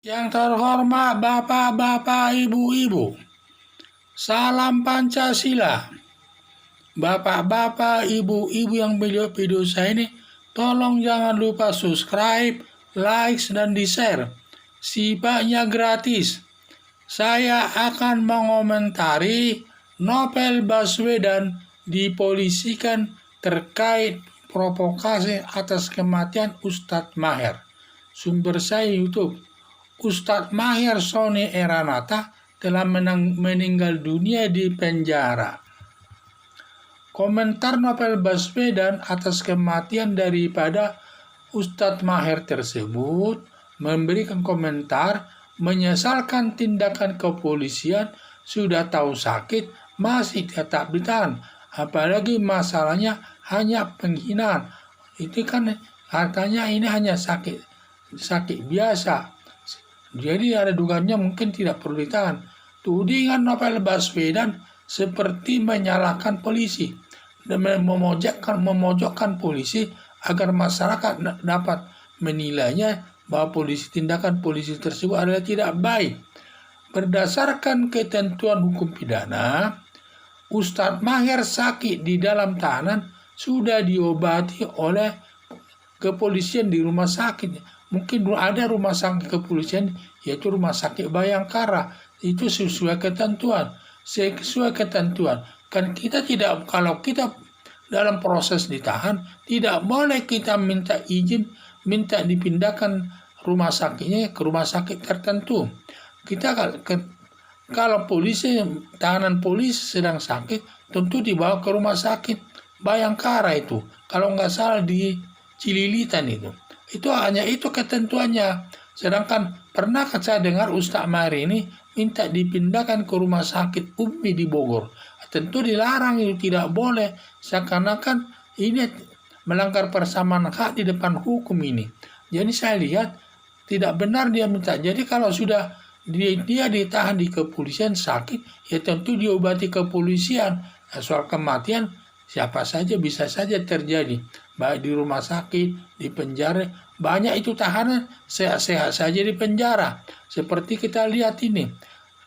Yang terhormat Bapak-Bapak, Ibu-Ibu, salam Pancasila. Bapak-bapak, Ibu-Ibu yang melihat video saya ini, tolong jangan lupa subscribe, like, dan di-share. Sifatnya gratis. Saya akan mengomentari Novel Baswedan dipolisikan terkait provokasi atas kematian Ustadz Maher. Sumber saya YouTube. Ustadz Maher Soni Eranata telah meninggal dunia di penjara. Komentar Novel Baswedan atas kematian daripada Ustadz Maher tersebut memberikan komentar menyesalkan tindakan kepolisian, sudah tahu sakit masih tetap ditahan, apalagi masalahnya hanya penghinaan. Itu kan katanya ini hanya sakit biasa. Jadi ada dugaannya mungkin tidak perlu ditahan. Tudingan Novel Baswedan seperti menyalahkan polisi dan memojokkan polisi agar masyarakat dapat menilainya bahwa tindakan polisi tersebut adalah tidak baik. Berdasarkan ketentuan hukum pidana, Ustadz Maher sakit di dalam tahanan sudah diobati oleh kepolisian di rumah sakit. Mungkin ada rumah sakit kepolisian, yaitu Rumah Sakit Bayangkara. Itu sesuai ketentuan. Kan kita tidak, kalau kita dalam proses ditahan, tidak boleh kita minta izin, minta dipindahkan rumah sakitnya ke rumah sakit tertentu. Kita kalau tahanan polisi sedang sakit, tentu dibawa ke rumah sakit Bayangkara itu. Kalau nggak salah di Cililitan itu. Hanya itu ketentuannya. Sedangkan pernah saya dengar Ustadz Maher ini minta dipindahkan ke rumah sakit Umi di Bogor. Tentu dilarang, itu tidak boleh. Seakan-akan ini melanggar persamaan hak di depan hukum ini. Jadi saya lihat tidak benar dia minta. Jadi kalau sudah dia ditahan di kepolisian sakit, ya tentu diobati kepolisian. Soal kematian siapa saja bisa saja terjadi. Baik di rumah sakit, di penjara, banyak itu tahanan sehat-sehat saja di penjara. Seperti kita lihat ini,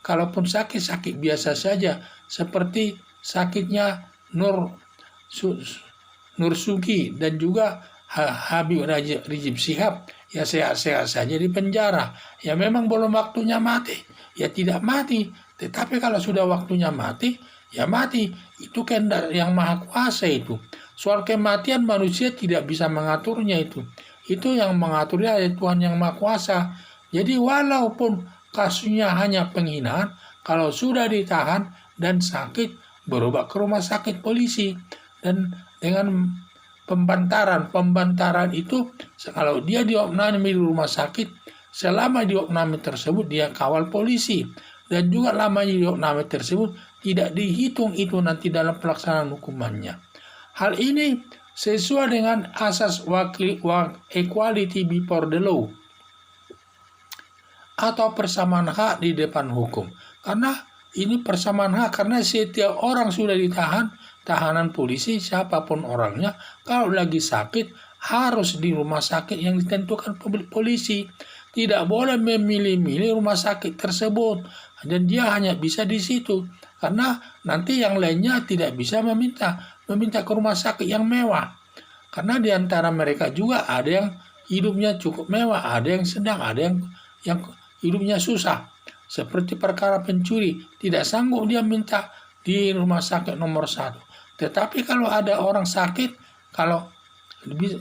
kalaupun sakit biasa saja, seperti sakitnya Nur Sugi dan juga Habib Rizik Syihab, ya sehat-sehat saja di penjara. Ya memang belum waktunya mati, ya tidak mati. Tetapi kalau sudah waktunya mati, ya mati. Itu kehendak yang maha kuasa itu. Soal kematian manusia tidak bisa mengaturnya itu. Itu yang mengaturnya adalah Tuhan yang maha kuasa. Jadi walaupun kasusnya hanya penghinaan, kalau sudah ditahan dan sakit, berobat ke rumah sakit polisi. Dan dengan pembantaran itu, kalau dia diopnami di rumah sakit, selama diopnami tersebut dia kawal polisi. Dan juga lamanya diopnami tersebut tidak dihitung itu nanti dalam pelaksanaan hukumannya. Hal ini sesuai dengan asas equality before the law atau persamaan hak di depan hukum. Karena ini persamaan hak, karena setiap orang sudah ditahan, tahanan polisi siapapun orangnya, kalau lagi sakit harus di rumah sakit yang ditentukan polisi. Tidak boleh memilih-milih rumah sakit tersebut, dan dia hanya bisa di situ. Karena nanti yang lainnya tidak bisa meminta ke rumah sakit yang mewah. Karena di antara mereka juga ada yang hidupnya cukup mewah, ada yang sedang, ada yang hidupnya susah. Seperti perkara pencuri, tidak sanggup dia minta di rumah sakit nomor 1. Tetapi kalau ada orang sakit, kalau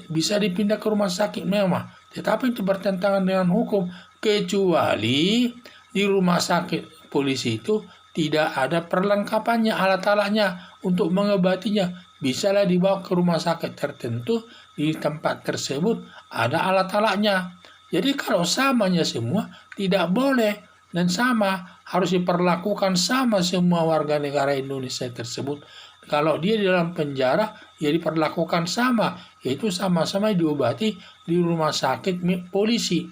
bisa dipindah ke rumah sakit mewah, tetapi itu bertentangan dengan hukum, kecuali di rumah sakit polisi itu tidak ada perlengkapannya, alat-alatnya untuk mengobatinya. Bisalah dibawa ke rumah sakit tertentu, di tempat tersebut ada alat-alatnya. Jadi kalau samanya semua tidak boleh, dan sama harus diperlakukan sama semua warga negara Indonesia tersebut. Kalau dia di dalam penjara, ya diperlakukan sama, yaitu sama-sama diobati di rumah sakit polisi,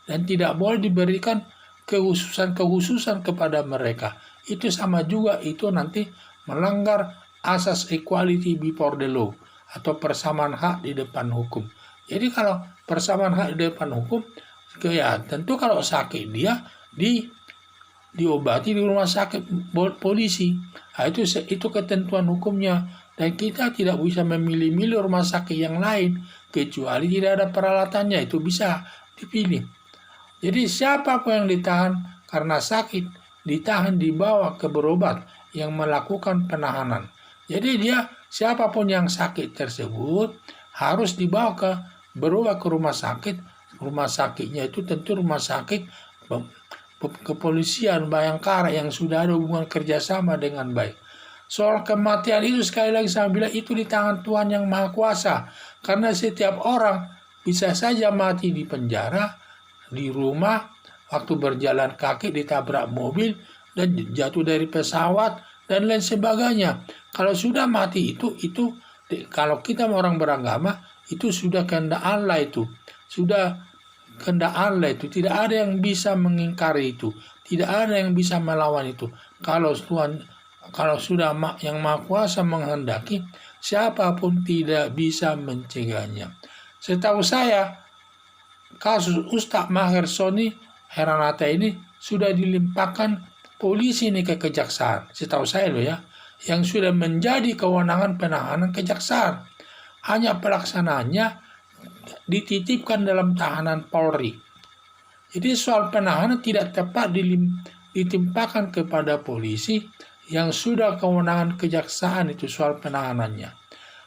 dan tidak boleh diberikan kekhususan kepada mereka. Itu sama juga, itu nanti melanggar asas equality before the law atau persamaan hak di depan hukum. Jadi kalau persamaan hak di depan hukum, Ya, tentu kalau sakit dia diobati di rumah sakit polisi. Nah, itu ketentuan hukumnya, dan kita tidak bisa memilih-milih rumah sakit yang lain kecuali tidak ada peralatannya, itu bisa dipilih. Jadi siapapun yang ditahan karena sakit, ditahan dibawa ke berobat yang melakukan penahanan. Jadi siapapun yang sakit tersebut harus dibawa berobat ke rumah sakit. Rumah sakitnya itu tentu rumah sakit kepolisian Bayangkara yang sudah ada hubungan kerjasama dengan baik. Soal kematian itu sekali lagi saya bilang itu di tangan Tuhan yang Maha Kuasa. Karena setiap orang bisa saja mati di penjara, di rumah, waktu berjalan kaki ditabrak mobil, dan jatuh dari pesawat, dan lain sebagainya. Kalau sudah mati itu kalau kita orang beragama, itu sudah kehendak Allah itu. Sudah kehendak Allah itu. Tidak ada yang bisa mengingkari itu. Tidak ada yang bisa melawan itu. Kalau sudah yang Maha Kuasa menghendaki, siapapun tidak bisa mencegahnya. Setahu saya, kasus Ustadz Maher Soni Heranata ini sudah dilimpahkan polisi ini ke kejaksaan. Setahu saya loh ya, yang sudah menjadi kewenangan penahanan kejaksaan. Hanya pelaksanaannya dititipkan dalam tahanan Polri. Jadi soal penahanan tidak tepat ditimpakan kepada polisi yang sudah kewenangan kejaksaan itu soal penahanannya.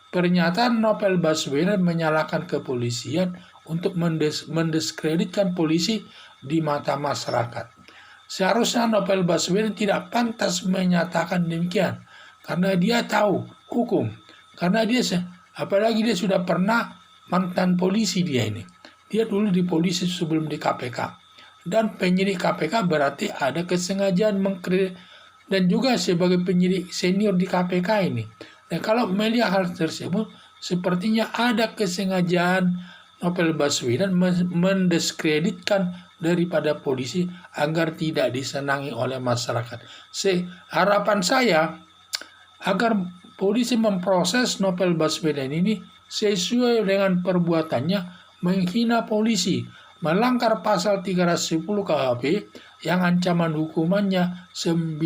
Pernyataan Novel Baswedan menyalahkan kepolisian untuk mendiskreditkan polisi di mata masyarakat. Seharusnya Novel Baswedan tidak pantas menyatakan demikian karena dia tahu hukum. Karena apalagi dia sudah pernah mantan polisi dia ini. Dia dulu di polisi sebelum di KPK. Dan penyidik KPK berarti ada kesengajaan dan juga sebagai penyidik senior di KPK ini. Dan kalau melihat hal tersebut, sepertinya ada kesengajaan Novel Baswedan mendiskreditkan daripada polisi agar tidak disenangi oleh masyarakat. Harapan saya agar polisi memproses Novel Baswedan ini sesuai dengan perbuatannya menghina polisi, melanggar pasal 310 KHP yang ancaman hukumannya 9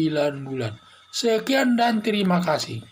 bulan. Sekian dan terima kasih.